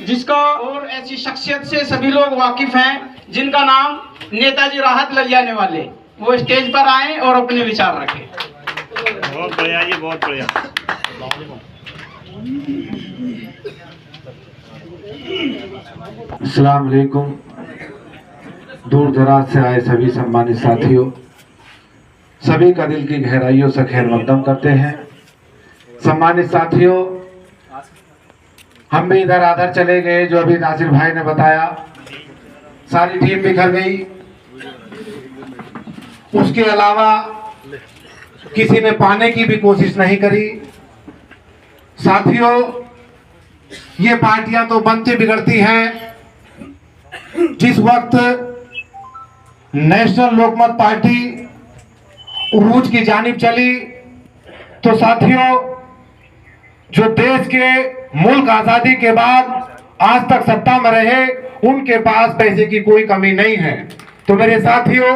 जिसका और ऐसी शख्सियत से सभी लोग वाकिफ हैं, जिनका नाम नेताजी राहत ललियाने वाले, वो स्टेज पर आए और अपने विचार रखें। बहुत बढ़िया जी, बहुत बढ़िया। अस्सलाम वालेकुम। दूर दराज से आए सभी सम्मानित साथियों, सभी का दिल की गहराइयों से खैर मकदम करते हैं। सम्मानित साथियों, हम भी इधर आधर चले गए, जो अभी नासिर भाई ने बताया, सारी टीम बिखर गई। उसके अलावा किसी ने पाने की भी कोशिश नहीं करी। साथियों, ये पार्टियां तो बनती बिगड़ती हैं। जिस वक्त नेशनल लोकमत पार्टी उरूज की जानिब चली, तो साथियों, जो देश के मुल्क आजादी के बाद आज तक सत्ता में रहे, उनके पास पैसे की कोई कमी नहीं है। तो मेरे साथियों,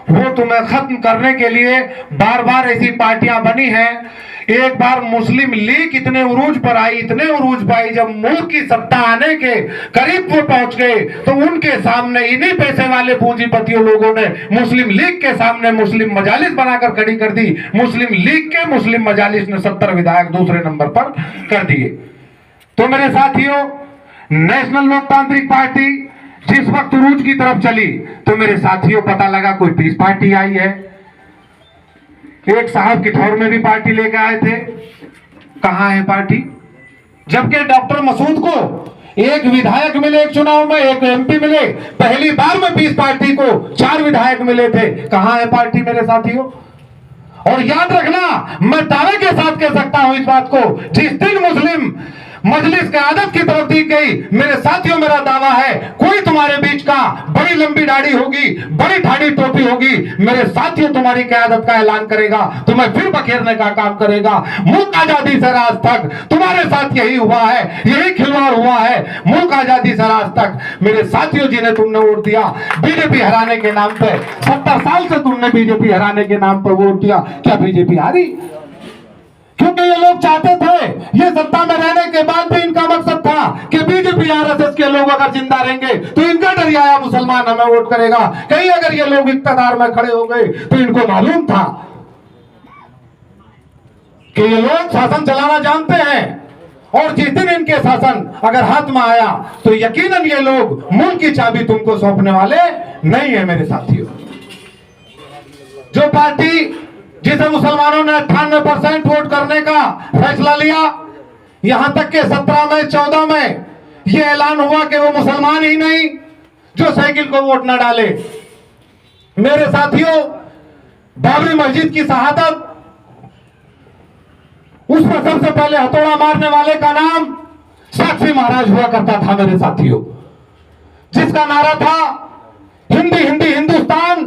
वो तुम्हें खत्म करने के लिए बार बार ऐसी पार्टियां बनी हैं। एक बार मुस्लिम लीग इतने उरूज पर आई, इतने उरूज पर आई, जब मुल्क की सत्ता आने के करीब वो पहुंच गए, तो उनके सामने इन्हीं पैसे वाले पूंजीपतियों लोगों ने मुस्लिम लीग के सामने मुस्लिम मजालिस बनाकर खड़ी कर दी। मुस्लिम लीग के मुस्लिम मजालिस ने 70 विधायक दूसरे नंबर पर कर दिए। तो मेरे साथियों, नेशनल लोकतांत्रिक पार्टी जिस वक्त उरूज की तरफ चली, तो मेरे साथियों पता लगा कोई पीस पार्टी आई है। एक साहब किठौर में भी पार्टी लेके आए थे, कहां है पार्टी? जबकि डॉक्टर मसूद को एक विधायक मिले, एक चुनाव में एक एमपी मिले, पहली बार में पीस पार्टी को 4 विधायक मिले थे। कहां है पार्टी मेरे साथियों? और याद रखना, मैं दावे के साथ कह सकता हूं इस बात को, जिस दिन मुस्लिम मजलिस क़यादत की तरफ दी गई, मेरे साथियों मेरा दावा है, कोई तुम्हारे बीच का बड़ी लंबी दाढ़ी होगी, बड़ी ठाड़ी टोपी होगी, मेरे साथियों तुम्हारी क़यादत का ऐलान करेगा, तुम्हें फिर बखेरने का काम करेगा। मुल्क आजादी से आज तक तुम्हारे साथ यही हुआ है, यही खिलवाड़ हुआ है। मुल्क आजादी से आज तक मेरे साथियों, जिन्हें तुमने वोट दिया बीजेपी हराने के नाम पे, 70 साल से तुमने बीजेपी हराने के नाम पर वोट दिया, क्या बीजेपी हारी? क्योंकि ये लोग चाहते थे, ये सत्ता में रहने के बाद भी इनका मकसद था कि बीजेपी आरएसएस के लोग अगर जिंदा रहेंगे तो इनका डरियाया मुसलमान हमें वोट करेगा। कहीं अगर ये लोग इख्तियार में खड़े हो गए तो इनको मालूम था कि ये लोग शासन चलाना जानते हैं, और जिस दिन इनके शासन अगर हाथ में आया तो यकीनन ये लोग मुल्क की चाबी तुमको सौंपने वाले नहीं है। मेरे साथियों, जो पार्टी जिसे मुसलमानों ने 98% वोट करने का फैसला लिया, यहां तक के 17 में 14 में यह ऐलान हुआ कि वो मुसलमान ही नहीं जो साइकिल को वोट न डाले। मेरे साथियों, बाबरी मस्जिद की शहादत, उस पर सबसे पहले हथौड़ा मारने वाले का नाम साक्षी महाराज हुआ करता था मेरे साथियों, जिसका नारा था हिंदी हिंदी हिंदुस्तान,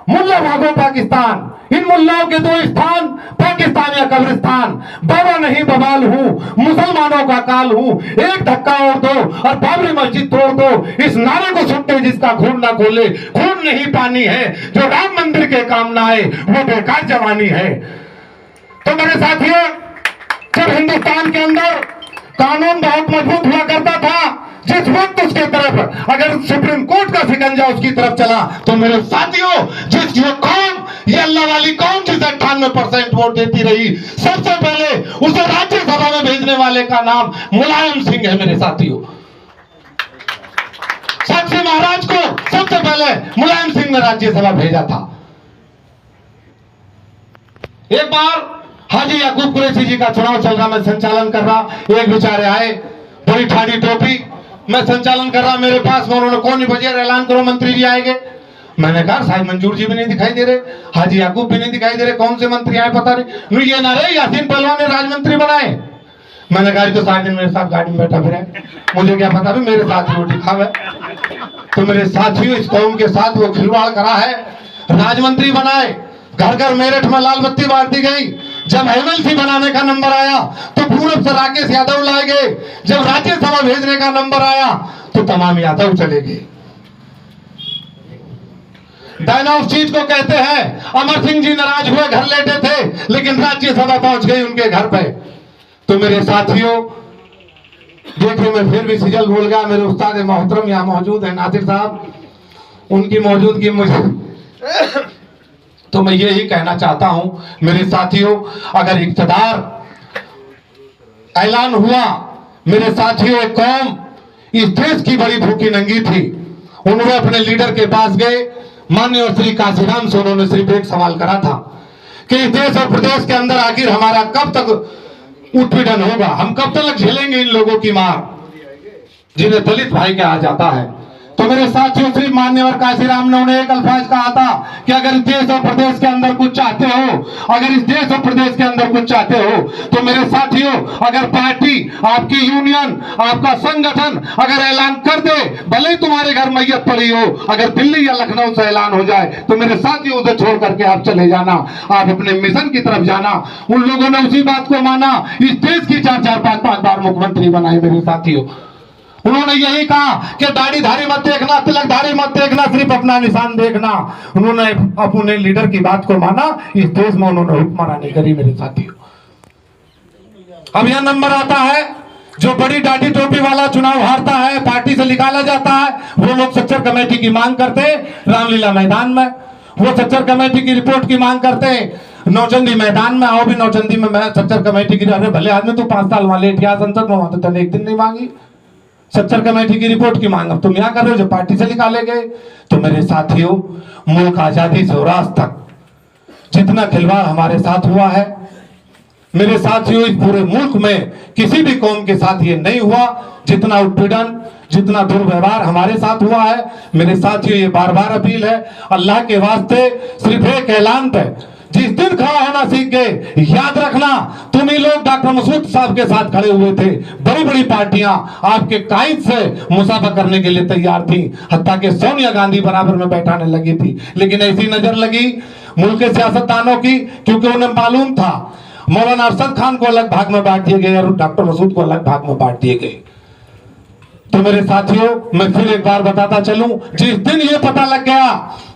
मुल्ला भागो पाकिस्तान। इन मुल्लाओं के 2 स्थान, पाकिस्तान या कब्रिस्तान। बाबा नहीं बवाल हूं, मुसलमानों का काल हूं, एक धक्का और दो और बाबरी मस्जिद तोड़ दो। इस नारे को सुनते जिसका खून ना खोले, खून नहीं पानी है। जो राम मंदिर के काम ना आए वो बेकार जवानी है। तो मेरे साथियों, जब हिंदुस्तान के अंदर कानून बहुत मजबूत हुआ करता था, जिस वक्त उसके तरफ अगर सुप्रीम कोर्ट का शिकंजा उसकी तरफ चला, तो मेरे साथियों, जिस ये कौम, ये अल्लाह वाली कौम जिसे 98% वोट देती रही, सबसे पहले उसे राज्यसभा में भेजने वाले का नाम मुलायम सिंह है। मेरे साथियों, साक्षी महाराज को सबसे पहले मुलायम सिंह ने राज्यसभा भेजा था। एक बार हाजी याकूब कुरैशी जी का चुनाव चल रहा, मैं संचालन कर रहा, एक बेचारे आए, बड़ी ठाड़ी टोपी, मैं संचालन कर रहा, मेरे पास में, उन्होंने कौन नहीं बजे ऐलान करो मंत्री जी आएंगे। मैंने कहा साहब मंजूर जी भी नहीं दिखाई दे रहे, हाजी याकूब भी नहीं दिखाई दे रहे, कौन से मंत्री आए पता नहीं। ये ना रहे यासीन पहलवान ने राजमंत्री बनाए। मैंने कहा तो 7 दिन मेरे साथ गाड़ी में बैठा फिरे, मुझे क्या पता भी मेरे साथ रोटी खावे। तो मेरे साथियों, इस कौम के साथ वो खिलवाड़ करा है, राजमंत्री बनाए, घर घर मेरठ में लाल बत्ती बांट दी गई। जब एमएलसी बनाने का नंबर आया तो पूरब से राकेश यादव लाए गए। जब राज्यसभा भेजने का नंबर आया तो तमाम यादव चले गए। डायना उस चीज को कहते हैं, अमर सिंह जी नाराज हुए, घर लेटे थे, लेकिन राज्यसभा पहुंच गई उनके घर पे। तो मेरे साथियों, देखिए मैं फिर भी सिजल भूल गया, मेरे उस्ताद मोहतरम यहाँ मौजूद है नासिर साहब, उनकी मौजूदगी मुझे तो मैं यही कहना चाहता हूं मेरे साथियों, अगर इक़्तिदार ऐलान हुआ, मेरे साथियों एक कौम इस देश की बड़ी भूखी नंगी थी, उन्होंने अपने लीडर के पास गए, माननीय श्री काशीराम से उन्होंने सिर्फ एक सवाल करा था कि इस देश और प्रदेश के अंदर आखिर हमारा कब तक उत्पीड़न होगा, हम कब तक झेलेंगे इन लोगों की मार जिन्हें दलित भाई कहा जाता है। तो मेरे साथियों श्री मान्यवर काशीराम ने उन्हें एक अल्फाज कहा था कि अगर इस देश और प्रदेश के अंदर कुछ चाहते हो, अगर इस देश और प्रदेश के अंदर कुछ चाहते हो, तो मेरे साथियों अगर पार्टी, आपकी यूनियन, आपका संगठन अगर ऐलान कर दे, भले ही तुम्हारे घर मैयत पड़ी हो, अगर दिल्ली या लखनऊ से ऐलान हो जाए, तो मेरे साथियों उसे छोड़ करके आप चले जाना, आप अपने मिशन की तरफ जाना। उन लोगों ने उसी बात को माना, इस देश की 4-4, 5-5 बार मुख्यमंत्री बनाए मेरे साथियों। उन्होंने यही कहा कि दाढ़ीधारी मत देखना, तिलकधारी मत देखना, सिर्फ अपना निशान देखना। उन्होंने अपने लीडर की बात को माना, इस देश में उन्होंने हुक्मरानी करी मेरे साथियों। अब यह नंबर आता है, जो बड़ी दाढ़ी टोपी वाला चुनाव हारता है, पार्टी से निकाला जाता है, वो लोग सच्चर कमेटी की मांग करते रामलीला मैदान में, वो सच्चर कमेटी की रिपोर्ट की मांग करते नौचंदी मैदान में। आओ भी नौचंदी में मैं सच्चर कमेटी की, अरे भले आदमी तू 5 साल वाले संसद में वहां तो तने एक दिन नहीं मांगी सच्चर कमेटी की रिपोर्ट की मांग, अब तुम यहां कर रहे हो जो पार्टी से निकाले गए। तो मेरे साथियों मुल्क आजादी से और आज तक जितना खिलवाड़ हमारे साथ हुआ है, मेरे साथियों इस पूरे मुल्क में किसी भी कौम के साथ ये नहीं हुआ जितना उत्पीड़न, जितना दुर्व्यवहार हमारे साथ हुआ है। मेरे साथियों ये बार बार अपील है, अल्लाह के वास्ते सिर्फ एक ऐलान पे जिस दिन खड़ा होना सीख गए, याद रखना तुम ही लोग डॉक्टर मसूद साहब के साथ खड़े हुए थे। बड़ी बड़ी पार्टियां आपके कायद से मुसाफा करने के लिए तैयार थी, हत्ता कि सोनिया गांधी बराबर में बैठाने लगी थी, लेकिन ऐसी नजर लगी मुल्क के सियासतदानों की, क्योंकि उन्हें मालूम था मौलाना अरशद खान को अलग भाग में बांट दिए गए और डॉक्टर मसूद को अलग भाग में बांट दिए गए। तो मेरे साथियों मैं फिर एक बार बताता चलूं, जिस दिन ये पता लग गया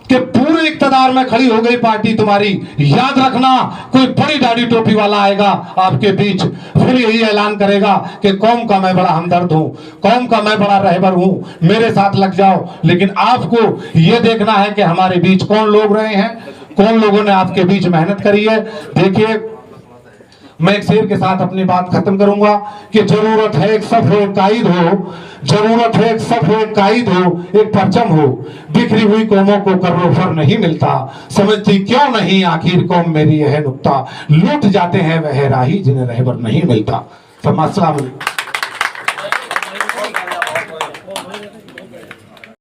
कि पूरे इक़्तिदार में खड़ी हो गई पार्टी तुम्हारी, याद रखना कोई बड़ी दाढ़ी टोपी वाला आएगा आपके बीच, फिर यही ऐलान करेगा कि कौम का मैं बड़ा हमदर्द हूं, कौम का मैं बड़ा रहबर हूं, मेरे साथ लग जाओ। लेकिन आपको यह देखना है कि हमारे बीच कौन लोग रहे हैं, कौन लोगों ने आपके बीच मेहनत करी है। देखिए मैं एक शेर के साथ अपनी बात खत्म करूंगा कि जरूरत है एक सफ हो, एक कायद हो, जरूरत है एक सफ हो, एक कायद हो, एक परचम हो, बिखरी हुई कौमों को कर्रोफर नहीं मिलता, समझती क्यों नहीं आखिर कौम मेरी यह नुक्ता, लूट जाते हैं वह राही जिन्हें रहबर नहीं मिलता। अस्सलाम वालेकुम।